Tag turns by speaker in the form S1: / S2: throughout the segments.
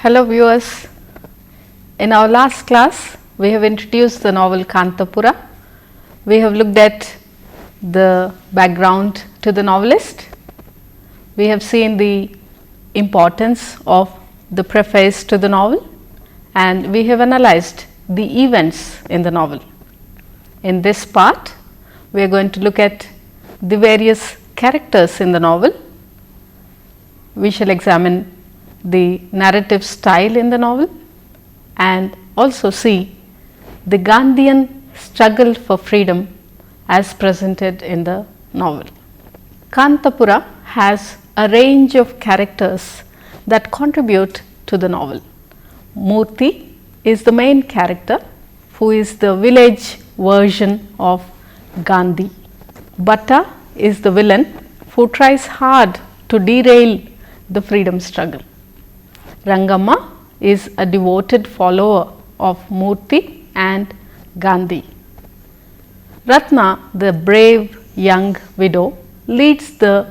S1: Hello viewers, in our last class we have introduced the novel Kanthapura. We have looked at the background to the novelist. We have seen the importance of the preface to the novel and we have analyzed the events in the novel. In this part we are going to look at the various characters in the novel. We shall examine the narrative style in the novel and also see the Gandhian struggle for freedom as presented in the novel. Kanthapura has a range of characters that contribute to the novel. Murthy is the main character who is the village version of Gandhi. Bhatta is the villain who tries hard to derail the freedom struggle. Rangamma is a devoted follower of Murthy and Gandhi. Ratna, the brave young widow, leads the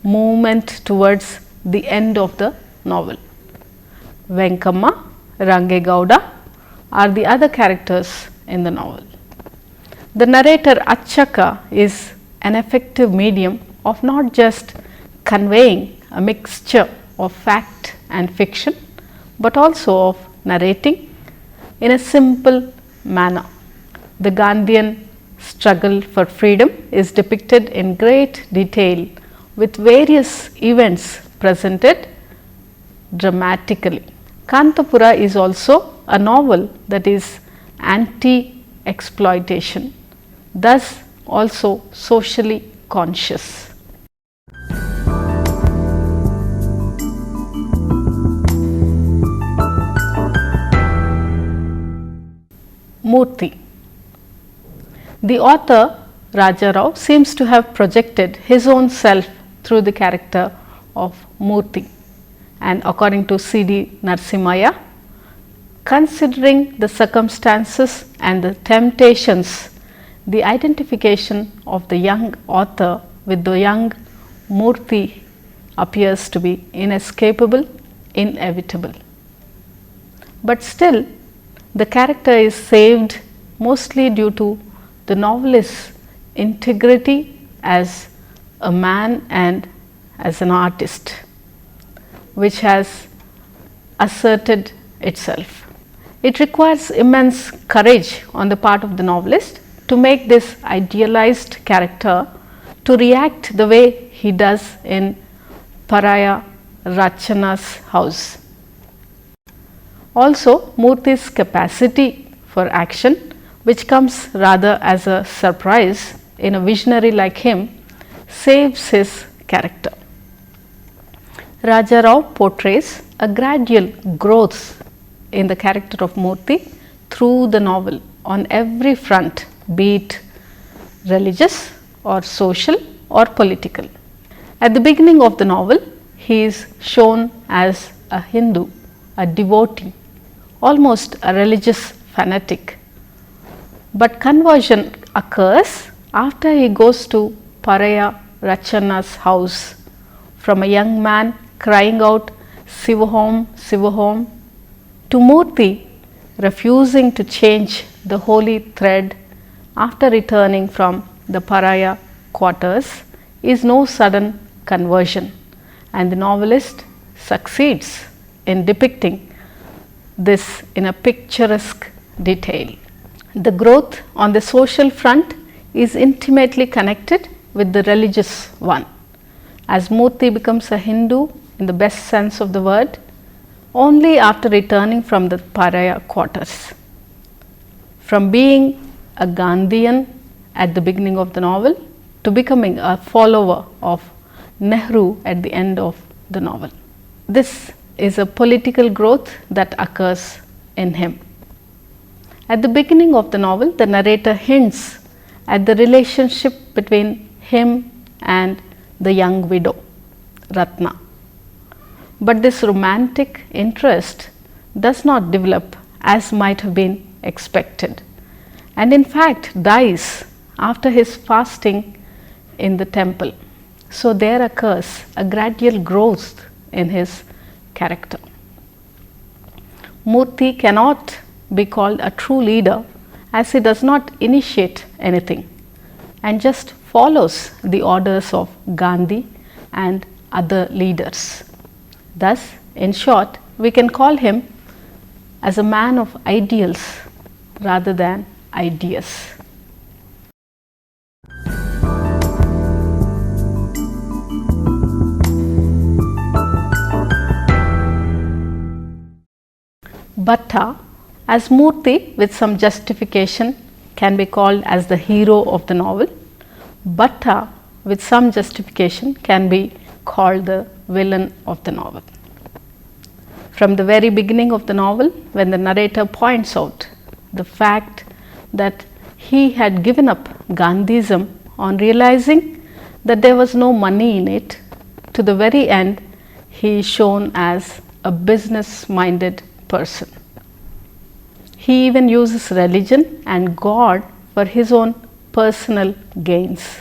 S1: movement towards the end of the novel. Venkamma, Rangegowda are the other characters in the novel. The narrator Achaka is an effective medium of not just conveying a mixture of fact and fiction, but also of narrating in a simple manner. The Gandhian struggle for freedom is depicted in great detail with various events presented dramatically. Kanthapura is also a novel that is anti-exploitation, thus also socially conscious. Murthy. The author Rajarao seems to have projected his own self through the character of Murthy, and according to C.D. Narasimhaya, considering the circumstances and the temptations, the identification of the young author with the young Murthy appears to be inescapable, inevitable. But still, the character is saved mostly due to the novelist's integrity as a man and as an artist, which has asserted itself. It requires immense courage on the part of the novelist to make this idealized character to react the way he does in Paraya Rachana's house. Also, Murthy's capacity for action, which comes rather as a surprise in a visionary like him, saves his character. Rajarao portrays a gradual growth in the character of Murthy through the novel on every front, be it religious or social or political. At the beginning of the novel, he is shown as a Hindu, a devotee, almost a religious fanatic, but conversion occurs after he goes to Paraya Rachana's house from a young man crying out Sivahom, Sivahom, to Murthy refusing to change the holy thread after returning from the Paraya quarters is no sudden conversion, and the novelist succeeds in depicting this in a picturesque detail. The growth on the social front is intimately connected with the religious one, as Murthy becomes a Hindu in the best sense of the word only after returning from the Paraya quarters. From being a Gandhian at the beginning of the novel to becoming a follower of Nehru at the end of the novel. This is a political growth that occurs in him. At the beginning of the novel, the narrator hints at the relationship between him and the young widow, Ratna. But this romantic interest does not develop as might have been expected, and in fact dies after his fasting in the temple. So there occurs a gradual growth in his character. Murthy cannot be called a true leader as he does not initiate anything and just follows the orders of Gandhi and other leaders. Thus, in short, we can call him as a man of ideals rather than ideas. Bhatta, as Murthy with some justification, can be called as the hero of the novel. Bhatta with some justification can be called the villain of the novel. From the very beginning of the novel, when the narrator points out the fact that he had given up Gandhism on realizing that there was no money in it, to the very end he is shown as a business-minded person. He even uses religion and God for his own personal gains.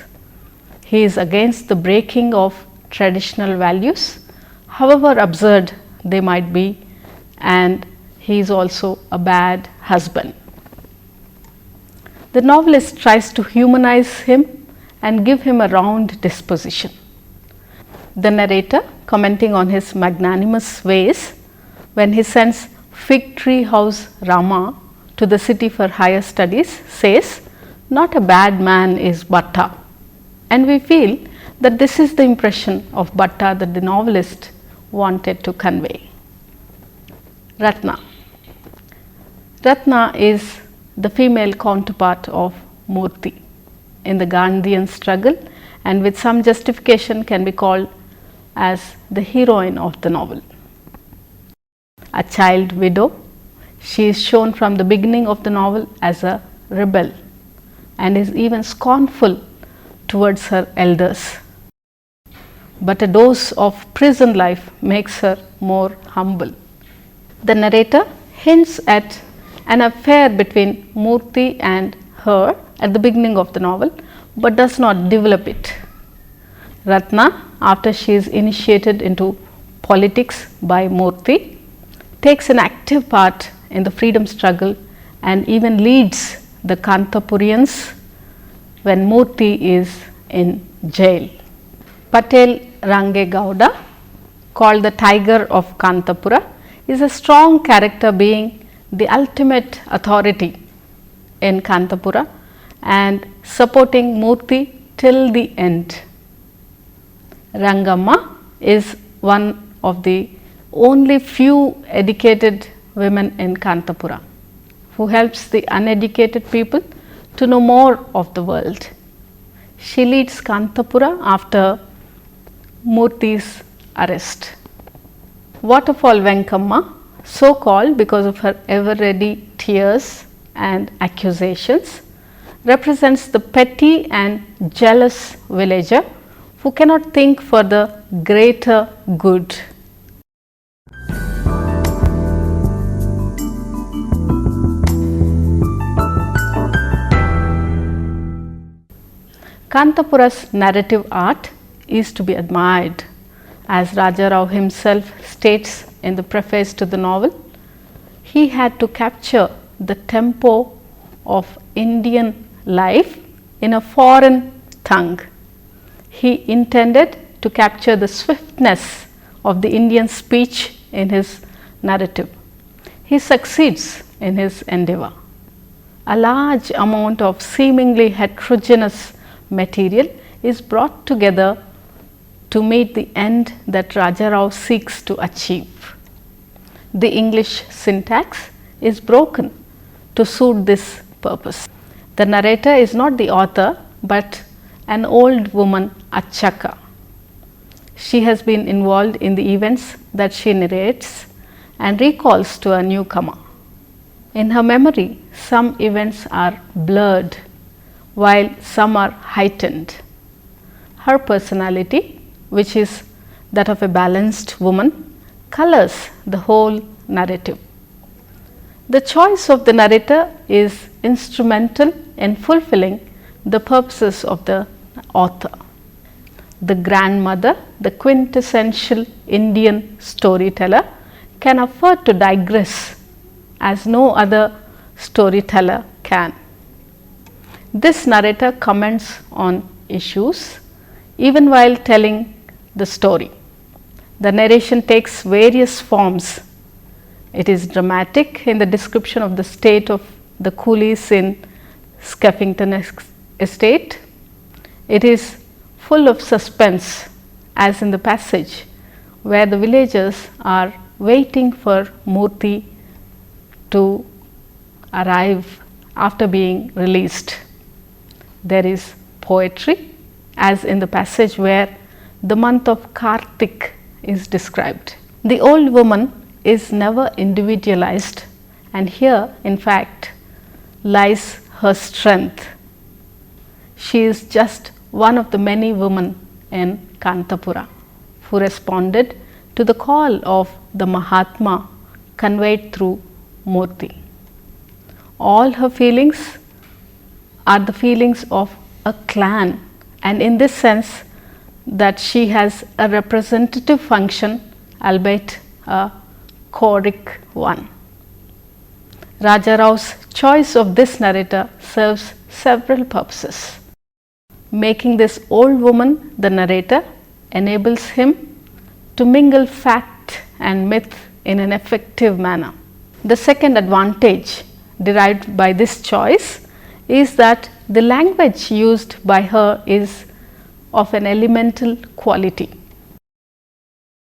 S1: He is against the breaking of traditional values, however absurd they might be, and he is also a bad husband. The novelist tries to humanize him and give him a round disposition. The narrator, commenting on his magnanimous ways when he sends Fig Tree House Rama to the city for higher studies, says, "Not a bad man is Bhatta." And we feel that this is the impression of Bhatta that the novelist wanted to convey. Ratna. Ratna is the female counterpart of Murthy in the Gandhian struggle, and with some justification can be called as the heroine of the novel. A child widow, she is shown from the beginning of the novel as a rebel and is even scornful towards her elders. But a dose of prison life makes her more humble. The narrator hints at an affair between Murthy and her at the beginning of the novel, but does not develop it. Ratna, after she is initiated into politics by Murthy, takes an active part in the freedom struggle and even leads the Kanthapurians when Murthy is in jail. Patel Range Gowda, called the Tiger of Kanthapura, is a strong character, being the ultimate authority in Kanthapura and supporting Murthy till the end. Rangamma is one of the only few educated women in Kanthapura who helps the uneducated people to know more of the world. She leads Kanthapura after Murthy's arrest. Waterfall Venkamma, so called because of her ever ready tears and accusations, represents the petty and jealous villager who cannot think for the greater good. Kanthapura's narrative art is to be admired. As Raja Rao himself states in the preface to the novel, he had to capture the tempo of Indian life in a foreign tongue. He intended to capture the swiftness of the Indian speech in his narrative. He succeeds in his endeavor. A large amount of seemingly heterogeneous material is brought together to meet the end that Raja Rao seeks to achieve. The English syntax is broken to suit this purpose. The narrator is not the author, but an old woman, Achaka. She has been involved in the events that she narrates and recalls to a newcomer. In her memory, some events are blurred while some are heightened. Her personality, which is that of a balanced woman, colors the whole narrative. The choice of the narrator is instrumental in fulfilling the purposes of the author. The grandmother, the quintessential Indian storyteller, can afford to digress as no other storyteller can. This narrator comments on issues even while telling the story. The narration takes various forms. It is dramatic in the description of the state of the coolies in Skeffington estate. It is full of suspense, as in the passage where the villagers are waiting for Murthy to arrive after being released. There is poetry, as in the passage where the month of Kartik is described. The old woman is never individualized, and here in fact lies her strength. She is just one of the many women in Kanthapura who responded to the call of the Mahatma conveyed through Murthy. All her feelings are the feelings of a clan, and in this sense that she has a representative function, albeit a choric one. Raja Rao's choice of this narrator serves several purposes. Making this old woman the narrator enables him to mingle fact and myth in an effective manner. The second advantage derived by this choice is that the language used by her is of an elemental quality.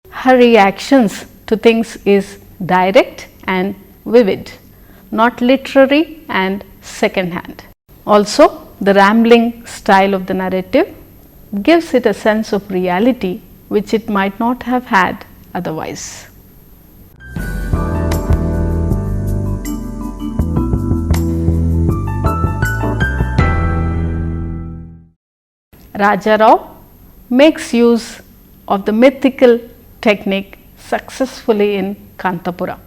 S1: Her reactions to things is direct and vivid, not literary and second hand. Also, the rambling style of the narrative gives it a sense of reality which it might not have had otherwise. Raja Rao makes use of the mythical technique successfully in Kanthapura,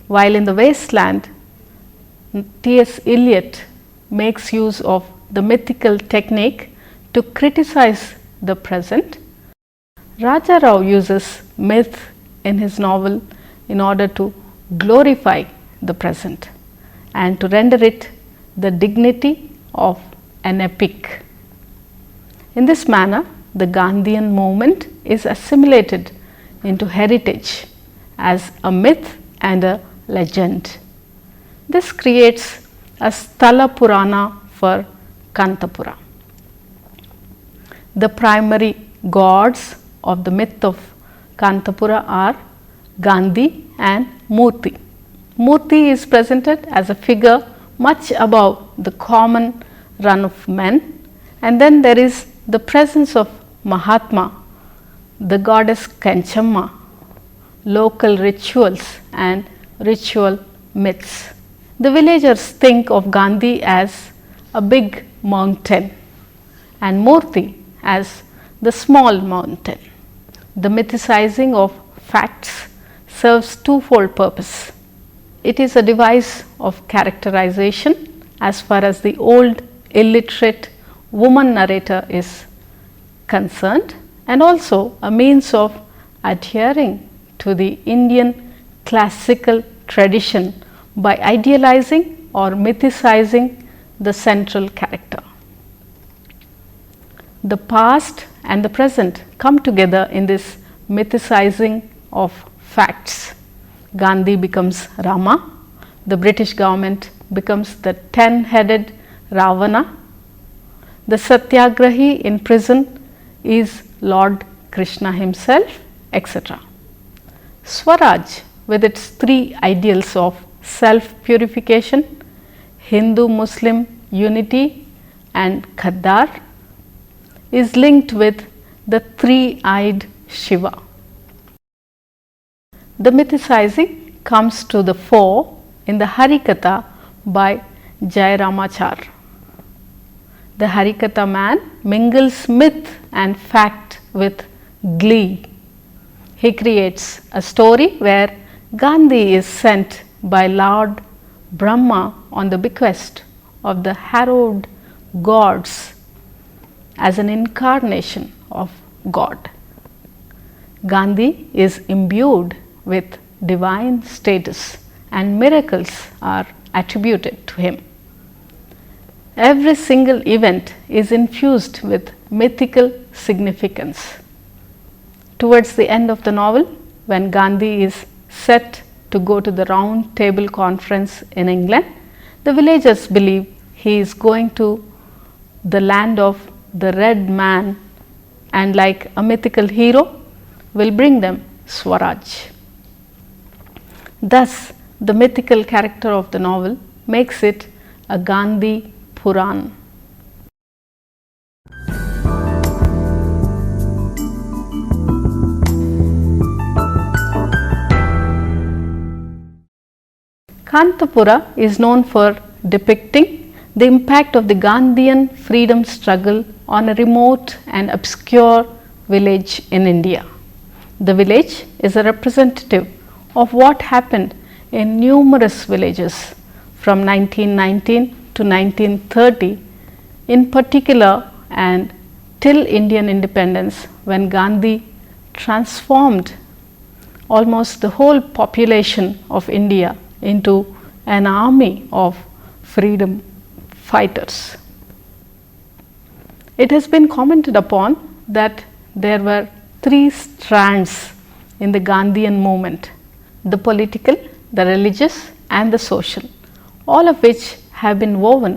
S1: while in the wasteland T.S. Eliot makes use of the mythical technique to criticize the present. Raja Rao uses myth in his novel in order to glorify the present and to render it the dignity of an epic. In this manner, the Gandhian movement is assimilated into heritage as a myth and a legend. This creates a Sthala Purana for Kanthapura. The primary gods of the myth of Kanthapura are Gandhi and Murthy. Murthy is presented as a figure much above the common run of men, and then there is the presence of Mahatma, the goddess Kanchamma, local rituals and ritual myths. The villagers think of Gandhi as a big mountain and Murthy as the small mountain. The mythicizing of facts serves twofold purpose. It is a device of characterization as far as the old illiterate woman narrator is concerned, and also a means of adhering to the Indian classical tradition by idealizing or mythicizing the central character. The past and the present come together in this mythicizing of facts. Gandhi becomes Rama, the British government becomes the 10-headed Ravana, the Satyagrahi in prison is Lord Krishna himself, etc. Swaraj, with its three ideals of self-purification, Hindu-Muslim unity and Khaddar, is linked with the three-eyed Shiva. The mythicizing comes to the fore in the Harikatha by Jairamachar. The Harikatha man mingles myth and fact with glee. He creates a story where Gandhi is sent by Lord Brahma on the bequest of the harrowed gods as an incarnation of God. Gandhi is imbued with divine status and miracles are attributed to him. Every single event is infused with mythical significance. Towards the end of the novel, when Gandhi is set to go to the Round Table Conference in England, the villagers believe he is going to the land of the Red Man, and like a mythical hero will bring them Swaraj. Thus, the mythical character of the novel makes it a Gandhi Puran. Kanthapura is known for depicting the impact of the Gandhian freedom struggle on a remote and obscure village in India. The village is a representative of what happened in numerous villages from 1919 to 1930 in particular, and till Indian independence, when Gandhi transformed almost the whole population of India into an army of freedom fighters. It has been commented upon that there were three strands in the Gandhian movement: the political, the religious and the social, all of which have been woven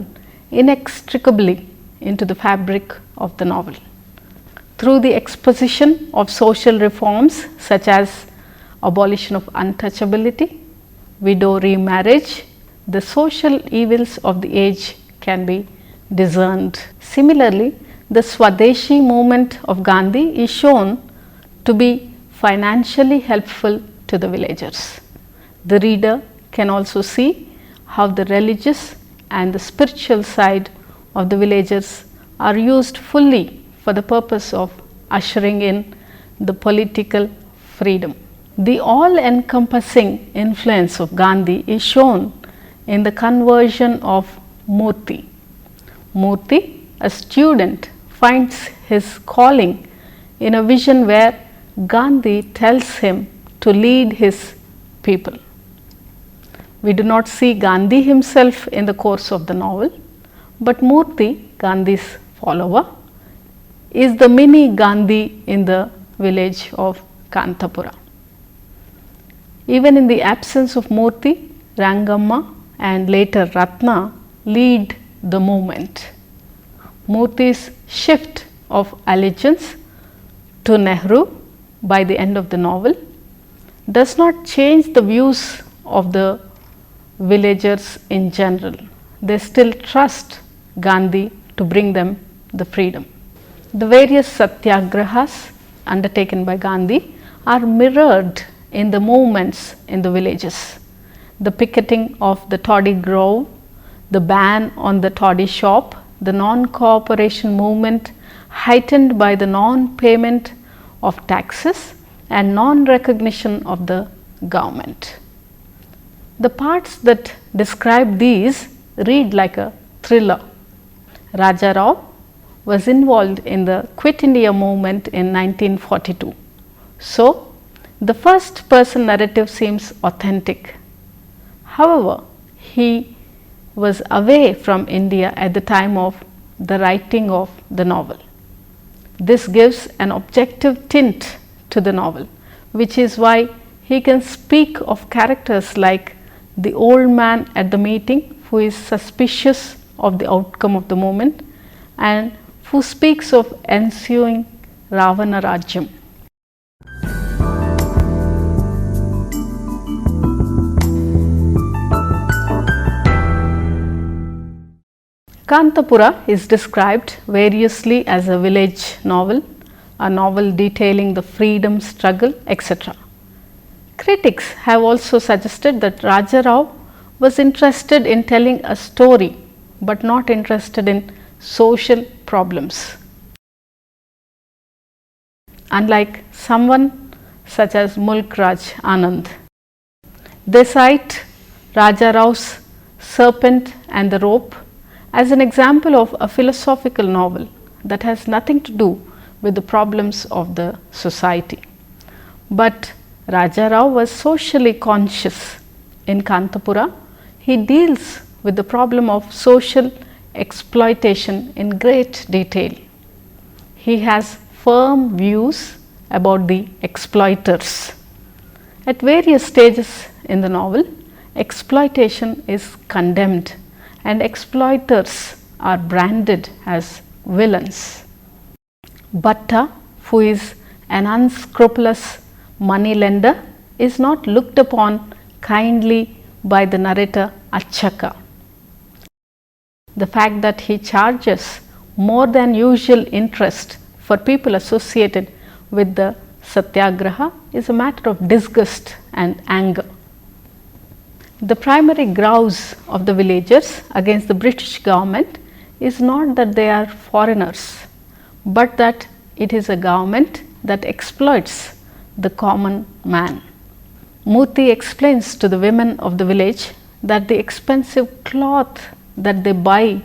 S1: inextricably into the fabric of the novel. Through the exposition of social reforms such as abolition of untouchability, widow remarriage, the social evils of the age can be discerned. Similarly, the Swadeshi movement of Gandhi is shown to be financially helpful to the villagers. The reader can also see how the religious and the spiritual side of the villagers are used fully for the purpose of ushering in the political freedom. The all-encompassing influence of Gandhi is shown in the conversion of Murthy. Murthy, a student, finds his calling in a vision where Gandhi tells him to lead his people. We do not see Gandhi himself in the course of the novel, but Murthy, Gandhi's follower, is the mini Gandhi in the village of Kanthapura. Even in the absence of Murthy, Rangamma and later Ratna lead the movement. Murthy's shift of allegiance to Nehru by the end of the novel does not change the views of the villagers in general. They still trust Gandhi to bring them the freedom. The various satyagrahas undertaken by Gandhi are mirrored in the movements in the villages. The picketing of the toddy grove, the ban on the toddy shop, the non-cooperation movement heightened by the non-payment of taxes and non-recognition of the government. The parts that describe these read like a thriller. Raja Rao was involved in the Quit India movement in 1942. So, the first person narrative seems authentic. However, he was away from India at the time of the writing of the novel. This gives an objective tint to the novel, which is why he can speak of characters like the old man at the meeting who is suspicious of the outcome of the movement and who speaks of ensuing Ravana Rajyam. Kanthapura is described variously as a village novel, a novel detailing the freedom struggle, etc. Critics have also suggested that Raja Rao was interested in telling a story, but not interested in social problems. Unlike someone such as Mulk Raj Anand, they cite Raja Rao's Serpent and the Rope as an example of a philosophical novel that has nothing to do with the problems of the society. But Raja Rao was socially conscious in Kanthapura, he deals with the problem of social exploitation in great detail. He has firm views about the exploiters. At various stages in the novel, exploitation is condemned and exploiters are branded as villains. Bhatta, who is an unscrupulous money lender, is not looked upon kindly by the narrator Achaka. The fact that he charges more than usual interest for people associated with the Satyagraha is a matter of disgust and anger. The primary grouse of the villagers against the British government is not that they are foreigners, but that it is a government that exploits the common man. Murthy explains to the women of the village that the expensive cloth that they buy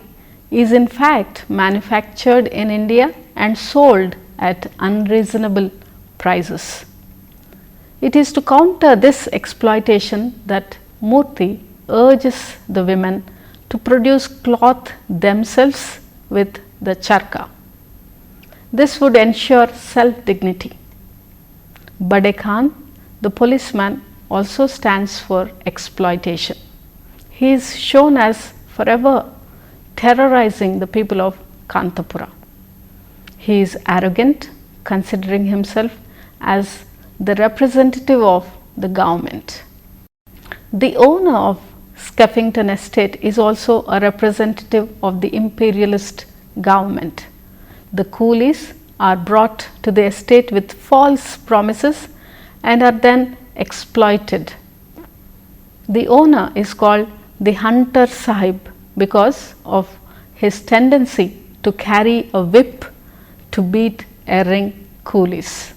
S1: is in fact manufactured in India and sold at unreasonable prices. It is to counter this exploitation that Murthy urges the women to produce cloth themselves with the charka. This would ensure self-dignity. Bade Khan, the policeman, also stands for exploitation. He is shown as forever terrorizing the people of Kanthapura. He is arrogant, considering himself as the representative of the government. The owner of Skeffington Estate is also a representative of the imperialist government. The coolies are brought to the estate with false promises and are then exploited. The owner is called the Hunter Sahib because of his tendency to carry a whip to beat erring coolies.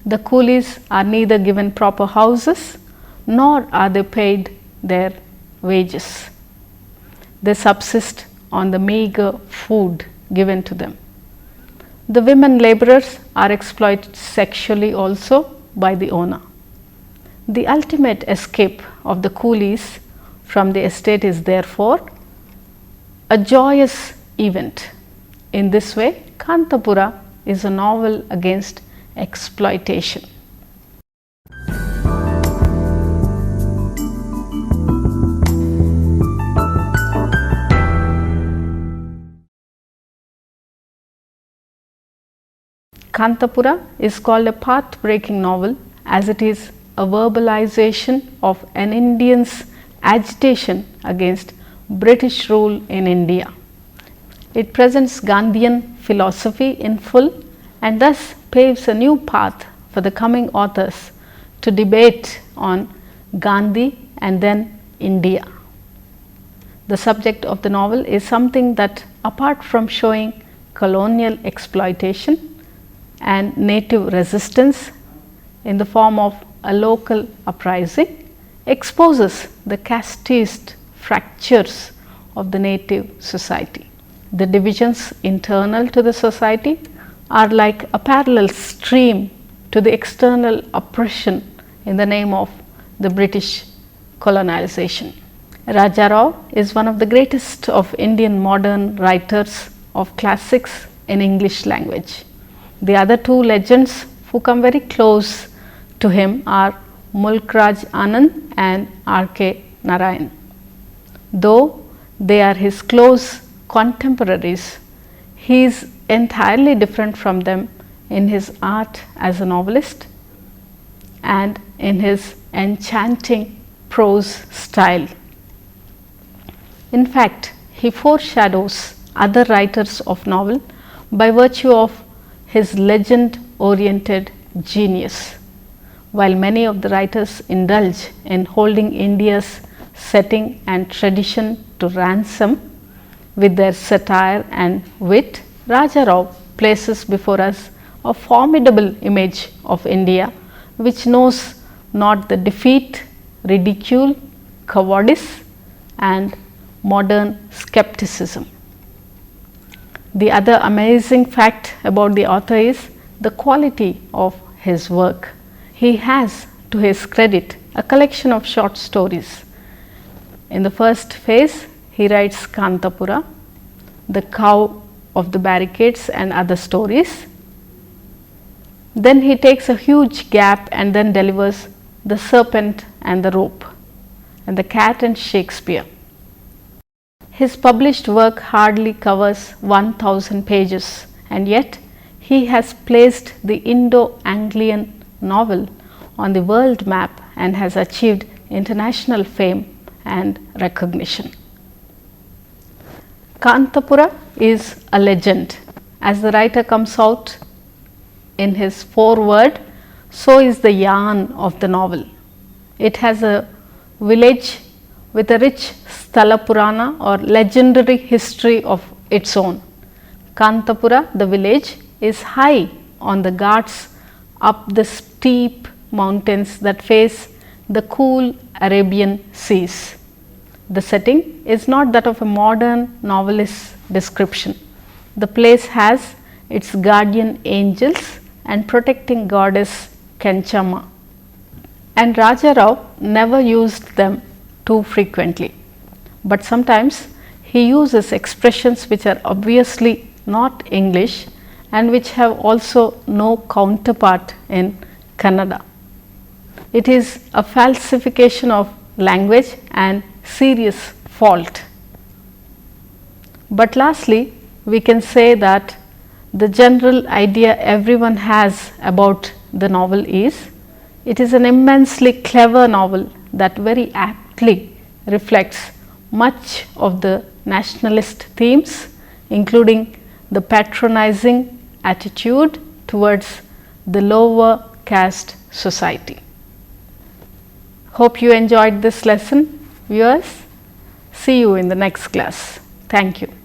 S1: The coolies are neither given proper houses nor are they paid their wages. They subsist on the meagre food given to them. The women laborers are exploited sexually also by the owner. The ultimate escape of the coolies from the estate is therefore a joyous event. In this way, Kanthapura is a novel against exploitation. Kanthapura is called a path-breaking novel as it is a verbalization of an Indian's agitation against British rule in India. It presents Gandhian philosophy in full and thus paves a new path for the coming authors to debate on Gandhi and then India. The subject of the novel is something that, apart from showing colonial exploitation and native resistance in the form of a local uprising, exposes the casteist fractures of the native society. The divisions internal to the society are like a parallel stream to the external oppression in the name of the British colonization. Raja Rao is one of the greatest of Indian modern writers of classics in English language. The other two legends who come very close to him are Mulk Raj Anand and R.K. Narayan. Though they are his close contemporaries, he is entirely different from them in his art as a novelist and in his enchanting prose style. In fact, he foreshadows other writers of novel by virtue of his legend-oriented genius. While many of the writers indulge in holding India's setting and tradition to ransom with their satire and wit, Raja Rao places before us a formidable image of India which knows not the defeat, ridicule, cowardice and modern skepticism. The other amazing fact about the author is the quality of his work. He has, to his credit, a collection of short stories. In the first phase, he writes Kanthapura, the cow of the barricades and other stories. Then he takes a huge gap and then delivers the serpent and the rope and the cat and Shakespeare. His published work hardly covers 1000 pages, and yet he has placed the Indo-Anglian novel on the world map and has achieved international fame and recognition. Kanthapura is a legend. As the writer comes out in his foreword, so is the yarn of the novel. It has a village with a rich Sthala Purana or legendary history of its own. Kanthapura, the village, is high on the ghats up the steep mountains that face the cool Arabian seas. The setting is not that of a modern novelist's description. The place has its guardian angels and protecting goddess Kenchamma, and Raja Rao never used them too frequently, but sometimes he uses expressions which are obviously not English and which have also no counterpart in Kannada. It is a falsification of language and serious fault. But lastly, we can say that the general idea everyone has about the novel is, it is an immensely clever novel that very aptly reflects much of the nationalist themes, including the patronizing attitude towards the lower caste society. Hope you enjoyed this lesson, viewers. See you in the next class. Thank you.